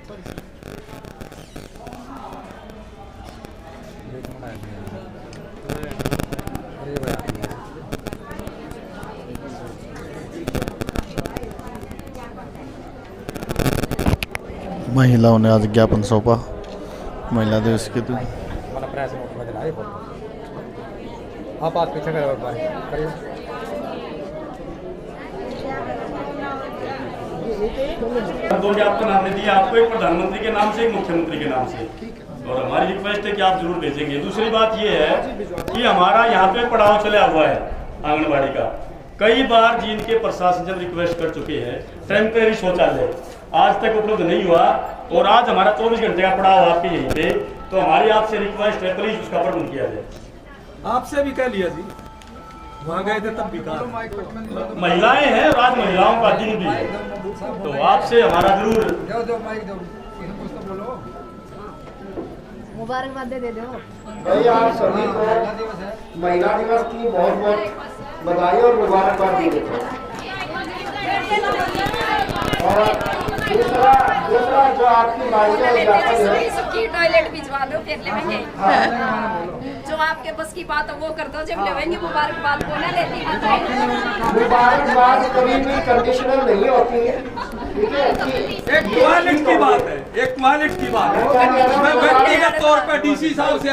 महिलाओं ने आज ज्ञापन सौंपा महिला दिवस के दिन। आप पीछे करिए। दो ज्ञापन हमने दिए आपको, एक प्रधानमंत्री के नाम से, एक मुख्यमंत्री के नाम से, और हमारी रिक्वेस्ट है कि आप जरूर भेजेंगे। दूसरी बात ये है कि हमारा यहाँ पे पड़ाव चला हुआ है आंगनबाड़ी का। कई बार जिनके प्रशासन जब रिक्वेस्ट कर चुके हैं टेम्परेरी शौचालय आज तक उपलब्ध नहीं हुआ, और आज हमारा 24 घंटे का पड़ाव आपके यहीं पे, तो हमारी आपसे रिक्वेस्ट है प्लीज उसका प्रबंध किया जाए। आपसे भी कह लिया जी, वहाँ गए थे तब भी कहा। महिलाएं हैं और आज महिलाओं का दिन भी है, तो आपसे हमारा जरूर मुबारकबाद दे दो भाई। आप सभी को महिला दिवस की बहुत बहुत बधाई और मुबारकबाद दी देते हैं। और दूसरा जो आपकी टॉयलेट भिजवा दो फिर लेंगे। जो आपके बस की बात है वो कर दो, जब लेंगे मुबारकबाद को ना लेती है। मुबारकबाद कभी भी कंडीशनल नहीं होती है, ठीक है। एक क्वालिटी की बात है, एक क्वालिटी की बात है। मैं व्यक्तिगत तौर पर डीसी साहब से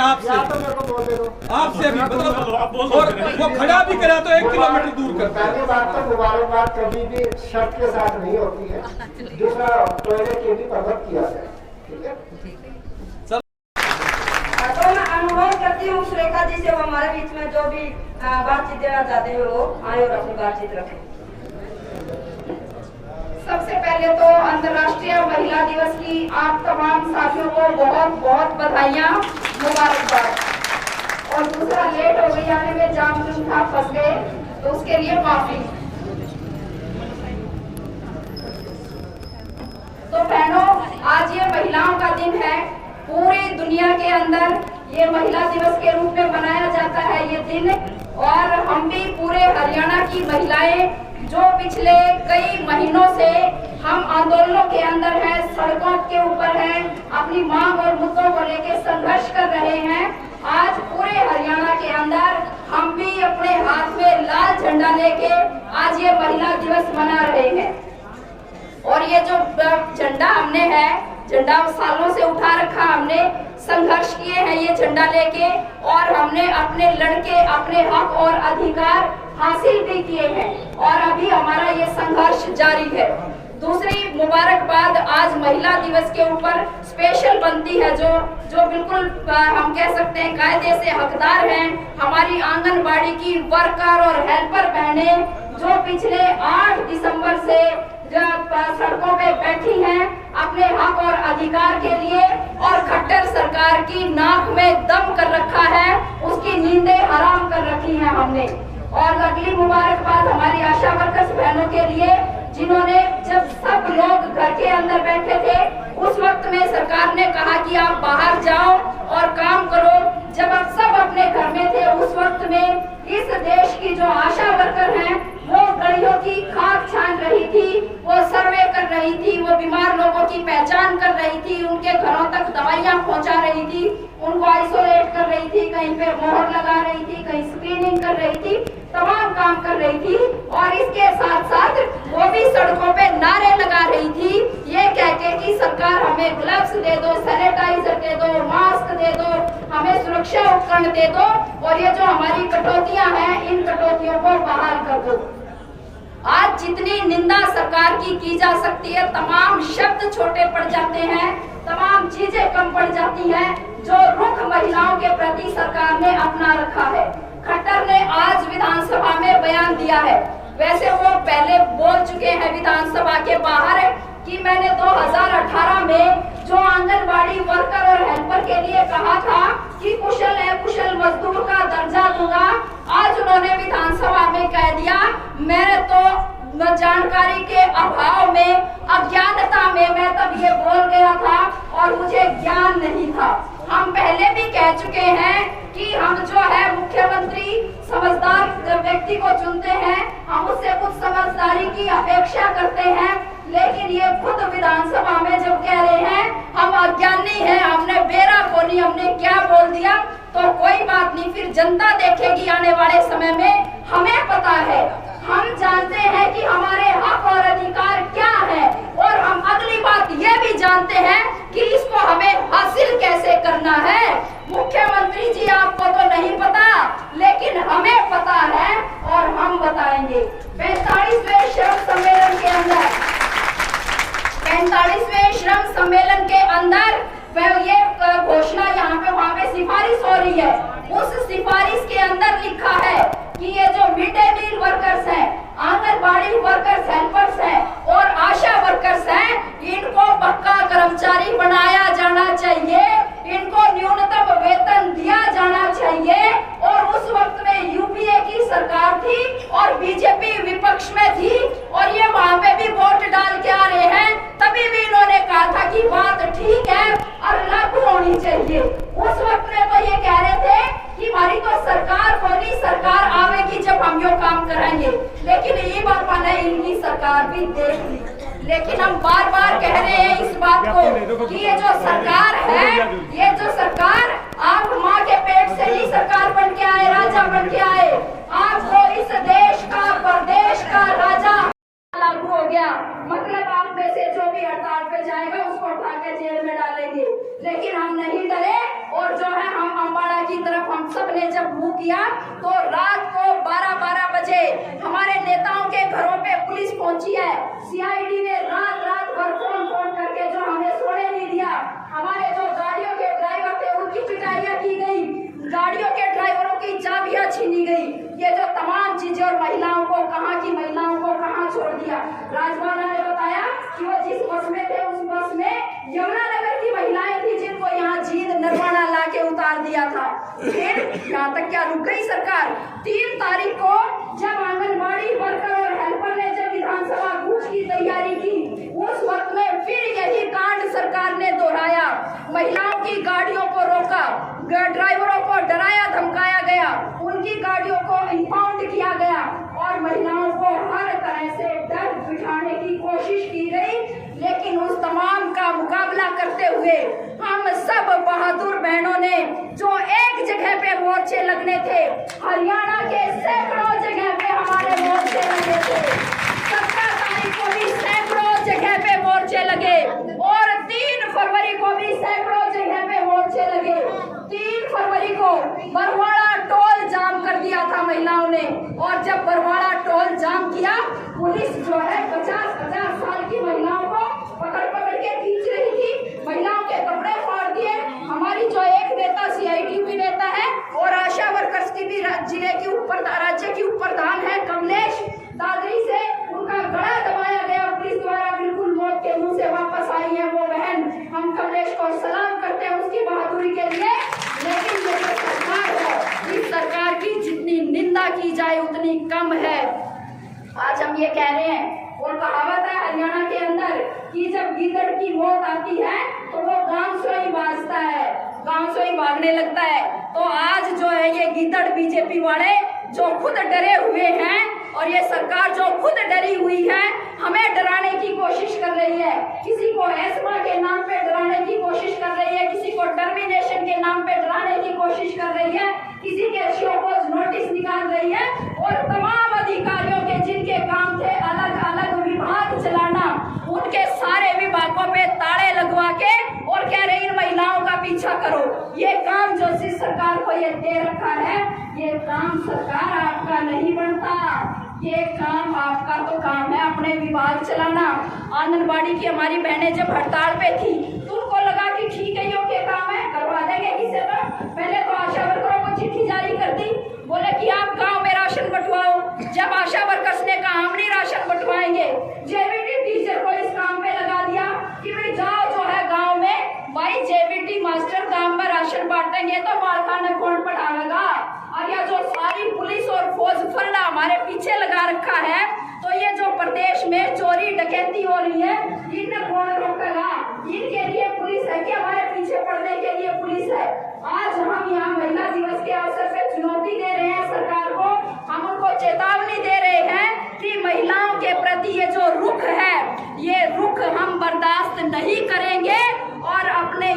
आपसे भी मतलब, और वो खड़ा भी करा तो 1 किलोमीटर दूर करता है। पहली बात तो मुबारकबाद कभी भी शर्त के साथ नहीं होती है। दूसरा टॉयलेट के भी प्रबंध किया जाए, ठीक है। तो मैं अनुरोध करती हूँ सुरेखा जी से, वो हमारे बीच में जो भी बातचीत देना चाहते हैं वो आए और अपनी बातचीत रखें। सबसे पहले तो अंतर्राष्ट्रीय महिला दिवस की आप तमाम साथियों को बहुत बहुत बधाइयाँ, मुबारकबाद। और दूसरा, लेट हो गई आने में, जाम जुम था, फंस गए, तो उसके लिए माफी। तो बहनों, आज ये महिलाओं का दिन है। पूरी दुनिया के अंदर ये महिला दिवस के रूप में मनाया जाता है ये दिन, और हम भी पूरे हरियाणा की महिलाएं जो पिछले कई महीनों से हम आंदोलनों के अंदर हैं, सड़कों के ऊपर हैं, अपनी मांग और मुद्दों को लेकर संघर्ष कर रहे हैं, आज पूरे हरियाणा के अंदर हम भी अपने हाथ में लाल झंडा लेके आज ये महिला दिवस मना रहे हैं। और ये जो झंडा हमने है, झंडा सालों से उठा रखा, हमने संघर्ष किए हैं ये झंडा लेके, और हमने अपने लड़के अपने हक और अधिकार हासिल भी किए हैं, और अभी हमारा ये संघर्ष जारी है। दूसरी मुबारकबाद आज महिला दिवस के ऊपर स्पेशल बनती है, जो बिल्कुल हम कह सकते हैं कायदे से हकदार हैं, हमारी आंगनबाड़ी की वर्कर और हेल्पर बहनें जो पिछले 8 दिसंबर से जब सड़कों पे बैठी हैं अपने हक और अधिकार के लिए, और खट्टर सरकार की नाक में दम कर रखा है, उसकी नींदें हराम कर रखी हैं हमने। और अगली मुबारकबाद हमारी आशा वर्कर्स बहनों के लिए, जिन्होंने जब सब लोग घर के अंदर बैठे थे उस वक्त में सरकार ने कहा कि आप बाहर जाओ और काम करो। जब आप सब अपने घर में थे उस वक्त में इस देश की जो आशा वर्कर हैं वो गलियों की खाक छान रही थी, वो सर्वे कर रही थी, वो बीमार लोगों की पहचान कर रही थी, उनके घरों तक दवाइयां पहुंचा रही थी, उनको आइसोलेट कर रही थी, कहीं पे मोहर लगा रही थी, कहीं स्क्रीनिंग कर रही थी, तमाम काम कर रही थी। और इसके साथ साथ वो भी सड़कों पे नारे लगा रही थी ये कह के कि सरकार हमें ग्लव्स दे दो, सैनिटाइजर दे दो, मास्क दे दो, हमें सुरक्षा उपकरण दे दो, और ये जो हमारी कटौतियां हैं इन कटौतियों को बहाल कर दो। आज जितनी निंदा सरकार की जा सकती है, तमाम शब्द छोटे पड़ जाते हैं, तमाम चीजें कम पड़ जाती हैं जो रुख महिलाओं के प्रति सरकार ने अपना रखा है। खट्टर ने आज विधानसभा में बयान दिया है, वैसे वो पहले बोल चुके हैं विधानसभा के बाहर कि मैंने 2018 में जो आंगनबाड़ी वर्कर और हेल्पर के लिए कहा था कि कुशल है कुशल मजदूर का दर्जा दूंगा, आज उन्होंने विधानसभा में कह दिया मैं तो जानकारी के अभाव में, अज्ञानता में मैं तब ये बोल गया था और मुझे ज्ञान नहीं था। हम पहले भी कह चुके हैं कि हम जो है मुख्यमंत्री समझदार व्यक्ति को चुनते हैं, हम उससे कुछ समझदारी की अपेक्षा करते हैं, लेकिन ये खुद विधानसभा में जब कह रहे हैं अज्ञानी है, हमने बेरा बोली, हमने क्या बोल दिया तो कोई बात नहीं, फिर जनता देखेगी आने वाले समय में। हमें पता है, हम जानते हैं कि हमारे हक और अधिकार क्या है, और हम अगली बात ये भी जानते हैं कि इसको हमें हासिल कैसे करना है। मुख्यमंत्री जी आपको तो नहीं पता, लेकिन हमें पता है और हम बताएंगे। 45वें श्रम सम्मेलन के अंदर 45वें श्रम सम्मेलन के अंदर ये घोषणा यहाँ पे वहाँ पे सिफारिश हो रही है। उस सिफारिश के अंदर लिखा है कि ये जो मिड डे मील वर्कर्स हैं, आंगनबाड़ी वर्कर्स, हेल्पर्स हैं और आशा वर्कर्स हैं, इनको पक्का कर्मचारी बनाया जाना चाहिए, इनको न्यूनतम वेतन दिया जाना चाहिए। और उस वक्त में यूपीए की सरकार थी और बीजेपी विपक्ष में थी, और ये वहाँ पे भी वोट डाल के आ रहे हैं, तभी भी इन्होंने कहा था कि बात ठीक है और लागू होनी चाहिए। उस वक्त में तो ये कह रहे थे कि हमारी तो सरकार बनी, सरकार आवेगी जब हम यो काम कराएंगे, लेकिन ये बात ने इनकी सरकार भी देख ली। लेकिन हम बार बार कह रहे हैं इस बात को कि ये जो सरकार है, ये जो सरकार, आप माँ के पेट से ही सरकार बन के आए, राजा बन के आए, आपको इस देश का, प्रदेश का राजा लागू हो गया, मतलब आप में से जो भी हड़ताल पे जाएगा उसको उठा के जेल में डालेंगे। लेकिन हम नहीं डरे, और जो है हम अम्बाड़ा की तरफ हम सब ने जब मुंह किया तो रात को 12-12 बजे हमारे नेताओं के घरों पे पुलिस पहुंची है। सीआईडी ने रात भर फोन करके जो हमें सोने नहीं दिया, हमारे जो गाड़ियों के ड्राइवर थे उनकी पिटाइयां की गई, गाड़ियों के ड्राइवरों की चाबियां छीनी गई, ये जो तमाम चीजें, और महिलाओं को कहाँ की महिलाओं को कहाँ छोड़ दिया। राजवाला ने बताया कि वो जिस बस में थे उस बस में यमुनानगर की महिलाएं थी जिनको यहाँ जींद नरवाना ला के उतार दिया था। फिर यहाँ तक क्या रुक गई सरकार? 3 तारीख को जब आंगनबाड़ी वर्कर और हेल्पर ने जब विधानसभा कूच की तैयारी की, उस वक्त में फिर यही कांड सरकार ने दोहराया। महिलाओं की गाड़ियों को रोका, ड्राइवरों को डराया धमकाया गया, उनकी गाड़ियों को इंपाउंड किया गया और महिलाओं को हर तरह से डर बिठाने की कोशिश की गई। लेकिन उस तमाम का मुकाबला करते हुए हम सब बहादुर बहनों ने, जो एक जगह पे मोर्चे लगने थे, हरियाणा के सैकड़ों जगह पे हमारे मोर्चे लगे थे, 17 तारीख को भी सैकड़ों जगह पे मोर्चे लगे और 3 फरवरी को भी सैकड़ों जगह पे मोर्चे लगे। 3 फरवरी को बरवाड़ा टोल जाम कर दिया था महिलाओं ने, और जब बरवाड़ा टोल जाम किया, पुलिस जो है 50-50 साल की महिलाओं को पकड़ के खींच रही थी, महिलाओं के कपड़े फाड़ दिए। हमारी जो एक नेता सीआईटीयू नेता है और आशा वर्कर्स की भी जिले की ऊपर, राज्य की ऊपर धान है, कमलेश दादरी से उनका गला दबाया गया पुलिस द्वारा, बिल्कुल मौत के मुंह से वापस आई है वो बहन। हम कमलेश को सलाम करते हैं उसकी बहादुरी के लिए। लेकिन ये जो सरकार है, इस सरकार की जितनी निंदा की जाए उतनी कम है। आज हम ये कह रहे हैं, और कहावत है हरियाणा के अंदर कि जब गीदड़ की मौत आती है तो वो गांव से ही भागता है, गांव से ही भागने लगता है। तो आज जो है ये गीदड़ बीजेपी वाले जो खुद डरे हुए हैं, और ये सरकार जो खुद डरी हुई है, हमें डराने की कोशिश कर रही है। किसी को एस्मा के नाम पे डराने की कोशिश कर रही है, किसी को टर्मिनेशन के नाम पे डराने की कोशिश कर रही है, किसी के शोकॉज नोटिस निकाल रही है, और तमाम अधिकारियों के जिनके काम थे अलग अलग विभाग चलाना, उनके सारे विभागों पे ताले लगवा के और कह रहे इन महिलाओं का पीछा करो। ये काम जो जिस सरकार को ये दे रखा है, ये काम सरकार आपका नहीं बनता, ये काम आपका तो काम है अपने विभाग चलाना। आंगनबाड़ी की हमारी बहनें जब हड़ताल पे थी तो उनको लगा कि ठीक है यो के काम है, करवा देंगे किसी पर। पहले तो आशा वर्करों को चिट्ठी जारी कर दी, बोले कि आप गांव में राशन बंटवाओ। जब आशा वर्कर्स ने कहा हम नहीं राशन बंटवाएंगे, जेवीटी टीचर को इस काम पे लगा दिया कि भाई जाओ जो है गाँव में, भाई जेवीटी मास्टर गाँव में राशन बांटेंगे तो मालका ने कौन पढ़ाएगा। और यह जो सारी पुलिस और फौज फल्ला हमारे पीछे लगा रखा है, तो ये जो प्रदेश में चोरी डकैती हो रही है, इन्हें कौन रोकेगा? इनके लिए पुलिस है कि हमारे पीछे पड़ने के लिए पुलिस है? आज हम यहाँ महिला दिवस के अवसर पे चुनौती दे रहे हैं सरकार को, हम उनको चेतावनी दे रहे हैं कि महिलाओं के प्रति ये जो रुख है, ये रुख हम बर्दाश्त नहीं करेंगे और अपने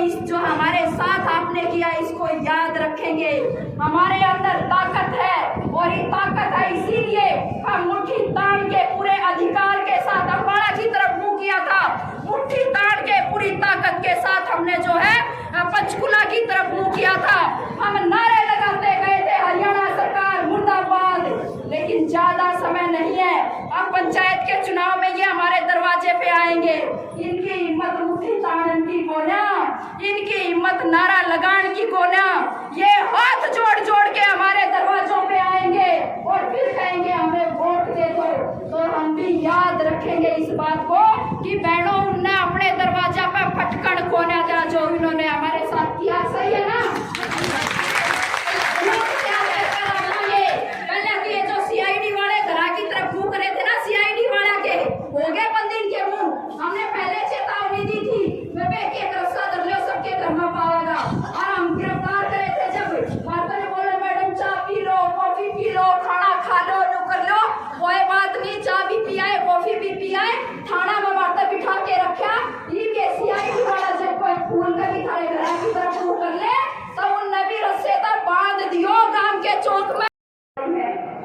अधिकार के साथ अम्बाड़ा की तरफ मुंह किया था, मुट्ठी ताड़ के पूरी ताकत के साथ हमने जो है पंचकुला की तरफ मुंह किया था। हम नारे लगाते गए थे हरियाणा सरकार मुर्दाबाद, लेकिन ज्यादा समय नहीं है, अब पंचायत के चुनाव में ये हमारे दरवाजे पे आएंगे। इनकी हिम्मत मुट्ठी ताड़न की कोना, इनकी हिम्मत नारा लगान की कोना, ये हाथ जोड़ जोड़ के हमारे दरवाजों पे आएंगे और फिर कहेंगे हमें वोट दे दो। तो हम भी याद रखेंगे इस बात को कि बहनों उनने अपने दरवाजा पे फटकन कोना था जो इन्होंने हमारे साथ किया। सही है ना? पहले ये जो सीआईडी वाले घरा की तरफ मुंह करे थे ना, सीआईडी वाला के हो गए बंदिन के मुंह, हमने पहले चेतावनी दी थी मैं एक रस्सा धर लो सबके घर में पाएगा। और हम गिरफ्तार करे थे जब माता ने बोले मैडम चाय P low, coffee P low, खाना खा लो, नो कर लो, कोई बात नहीं, चाय भी पियाए, कॉफी भी पियाए, थाना में माता बिठा के रखा। ये सीआईडी वाला जब कोई फूल का भी थारे घर की तरफ मुंह कर ले तो उनने भी रस्से तक बांध दियो गांव के चौक में।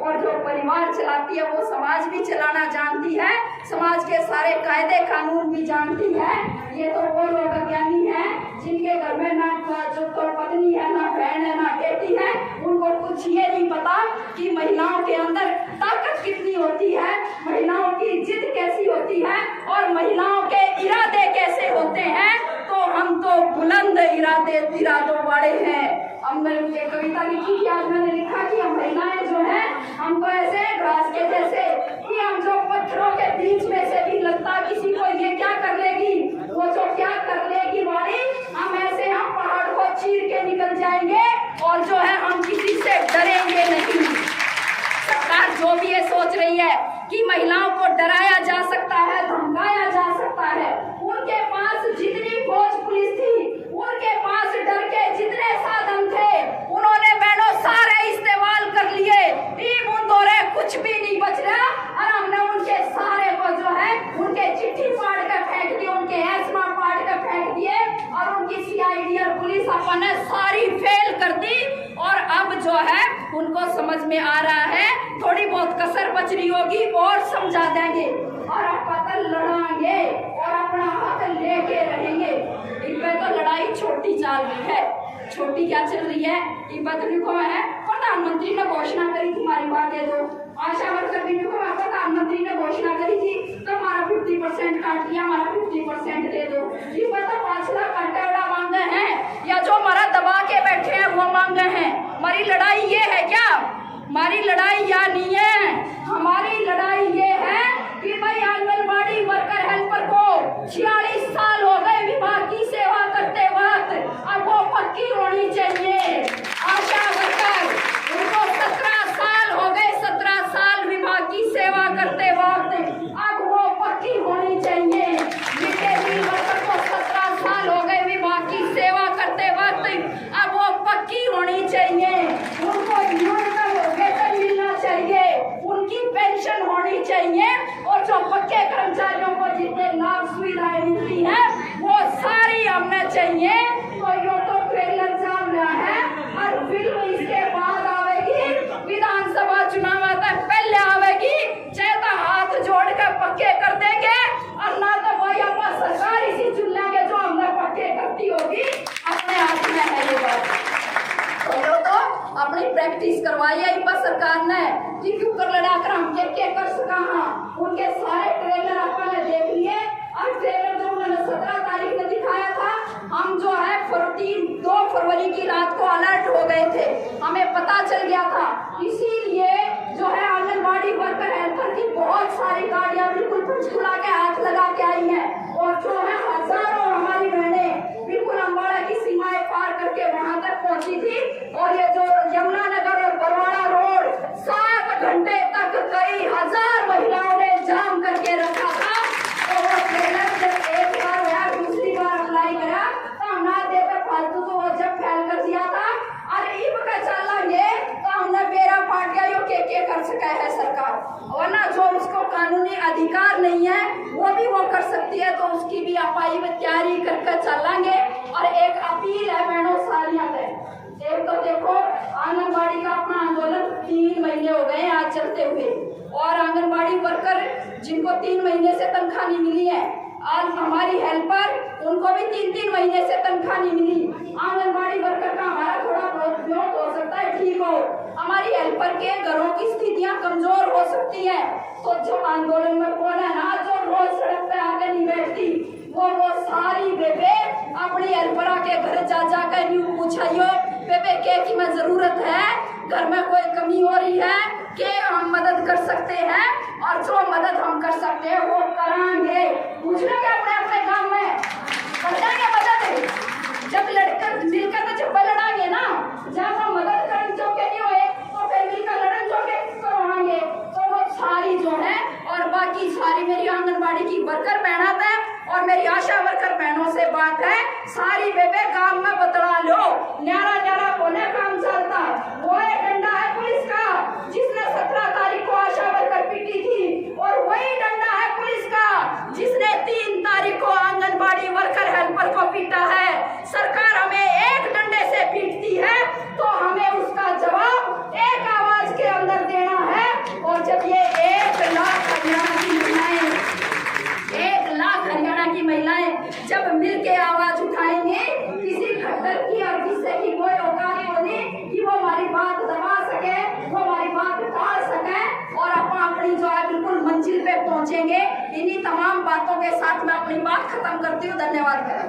और जो परिवार चलाती है वो समाज भी चलाना जानती है, समाज के सारे कायदे कानून भी जानती है। ये तो वो लोग अज्ञानी हैं जिनके घर में ना जो तो पत्नी है, ना बहन है, ना बेटी है, उनको कुछ ये नहीं पता कि महिलाओं के अंदर ताकत कितनी होती है, महिलाओं की जिद कैसी होती है और महिलाओं के इरादे कैसे होते हैं। तो हम तो बुलंद इरादों वाले हैं। अब मैंने मुझे कविता लिखी थी, आज मैंने लिखा कि हम महिलाएं जो हैं हम तो ऐसे घास के जैसे कि हम जो पत्थरों के बीच में से भी लगता किसी को ये क्या कर लेगी, वो जो क्या कर लेगी वाली, हम ऐसे हम पहाड़ को चीर के निकल जाएंगे और जो है हम किसी से डरेंगे नहीं। सरकार जो भी ये सोच रही है कि महिलाओं को डराया जा सकता है, धमकाया जा सकता है, उनके पास जितनी फौज पुलिस थी, उनके पास डर के जितने साधन थे, उन्होंने बहनों सारे इस्तेमाल कर लिए। कुछ भी नहीं बच रहा और हमने उनके सारे को जो है उनके चिट्ठी फाड़ कर फेंक दिए, उनके एस्मा फाड़ कर फेंक दिए और उनकी सीआईडी और पुलिस अपन ने सारी फेल कर दी। और अब जो है उनको समझ में आ रहा है थोड़ी बहुत कसर बच रही होगी और समझा देंगे और अपन लड़ाएंगे और अपना हक लेके रहेंगे। इनपे तो लड़ाई छोटी चल रही है। छोटी क्या चल रही है? ये बदलिखों है प्रधानमंत्री ने घोषणा करी तुम्हारी बात दे दो, आशा वर्कर भी प्रधानमंत्री ने घोषणा करी थी तो हमारा 50% काट दिया, हमारा 50% दे दो। ये पता 5 लाख कटौड़ा मांगे हैं या जो हमारा दबा के बैठे हैं वो मांगे हैं। हमारी लड़ाई ये है क्या? हमारी लड़ाई या नहीं है, हमारी लड़ाई ये है कि भाई आंगनबाड़ी वर्कर हेल्पर को 46 साल हो गए विभाग की सेवा करते वक्त, अब वो पक्की होनी चाहिए। आशा वर्कर उनको 17 साल हो गए, 17 साल विभाग की सेवा करते वक्त, अब वो पक्की होनी चाहिए। मिड डे मील वर्कर को 17 साल हो गए विभाग की सेवा करते वक्त, अब वो पक्की होनी चाहिए। उनको न्यूनतम वेतन मिलना चाहिए, उनकी पेंशन होनी चाहिए और जो पक्के कर्मचारियों को जितने लाभ सुविधाएं मिलती हैं वो सारी हमने चाहिए। तो यो तो ट्रेलर चल रहा है और फिल्म इसके बाद आवेगी, विधानसभा चुनाव आता पहले आवेगी, चाहे तो हाथ जोड़ कर पक्के कर देंगे और ना तो भाई अपना सरकार इसी चुनने के जो हमने पक्के करती होगी अपने हाथ में है। ये बात तो अपनी प्रैक्टिस करवाई है इस सरकार ने कि क्यों कर लड़ा कर हम के कर सका। उनके सारे ट्रेलर आपने देख लिए और ट्रेलर जो उन्होंने 17 तारीख में दिखाया था, हम जो है 2 फरवरी की रात को अलर्ट हो गए थे, हमें पता चल गया था। इसीलिए जो है आंगनबाड़ी वर्कर हेल्पर की बहुत सारी गाड़ियां बिल्कुल पंचकुला के हाथ लगा के आई हैं और जो है हजारों हमारी बहनें बिल्कुल अम्बाड़ा की सीमाएं पार करके वहां तक पहुंची थी। और ये जो यमुनानगर और बरवाड़ा रोड 7 घंटे तक कई हजार महिलाओं ने जाम करके रखा था। तो वो ट्रेलर जब एक बार या दूसरी बार अप्लाई करा तो हम ना देते फालतू को वो जब फैल कर दिया था। अरे ई पता चलेंगे तो हमने बेरा पाट गया, यो के कर सका है सरकार, वरना जो उसको कानूनी अधिकार नहीं है वो भी वो कर सकती है। तो उसकी भी अपाई में तैयारी करके चलेंगे। और एक अपील है बहनों सारियां एक तो देखो आंगनबाड़ी का अपना आंदोलन 3 महीने हो गए आज चलते हुए, और आंगनबाड़ी वर्कर जिनको 3 महीने से तनख्वाह नहीं मिली है, आज हमारी हेल्पर उनको भी 3-3 महीने से तनख्वाह नहीं मिली। आंगनबाड़ी वर्कर का हमारा थोड़ा बहुत विरोध हो सकता है, ठीक हो, हमारी हेल्पर के घरों की स्थितियां कमजोर हो सकती है, तो जो आंदोलन में कौन है ना, जो रोज सड़क पे आके नहीं बैठती, वो सारी बेबे अपनी हेल्परा के घर जा कर न्यू पूछाइयो बेबे के की में जरूरत है, घर में कोई कमी हो रही है कि हम मदद कर सकते हैं, और जो मदद हम कर सकते हैं वो कराएंगे। पूछ लेंगे अपने अपने काम में करेंगे मदद, जब लड़कर मिलकर तो जब लड़ाएंगे ना, जब हम मदद करने जो के नहीं हुए तो फिर मिलकर लड़न जो के करवाएंगे। तो वो सारी जो है और बाकी सारी मेरी आंगनबाड़ी की वर्कर बहनात है और मेरी आशा वर्कर बहनों से बात है, सारी बेबे काम में बतला लो, न्यारा न्यारा कोने काम चलता, वो एक डंडा है पुलिस का जिसने 17 तारीख को आशा वर्कर पीटी थी, और वही डंडा है पुलिस का जिसने 3 तारीख को आंगनबाड़ी वर्कर हेल्पर को पीटा है। सरकार हमें एक डंडे से पीटती है तो हमें उसका जवाब एक आवाज के अंदर देना है। और जब ये 1 लाख हरियाणा की महिलाएं, 1 लाख हरियाणा की महिलाएं जब मिल के आवाज उठाएंगे, किसी खट्टर की और किसी की कोई औकात नहीं कि वो हमारी बात दबा सके, वो हमारी बात टाल सके, और अपनी जो है बिल्कुल मंजिल पे पहुंचेंगे। इन्हीं तमाम बातों के साथ मैं अपनी बात खत्म करती हूँ। धन्यवाद।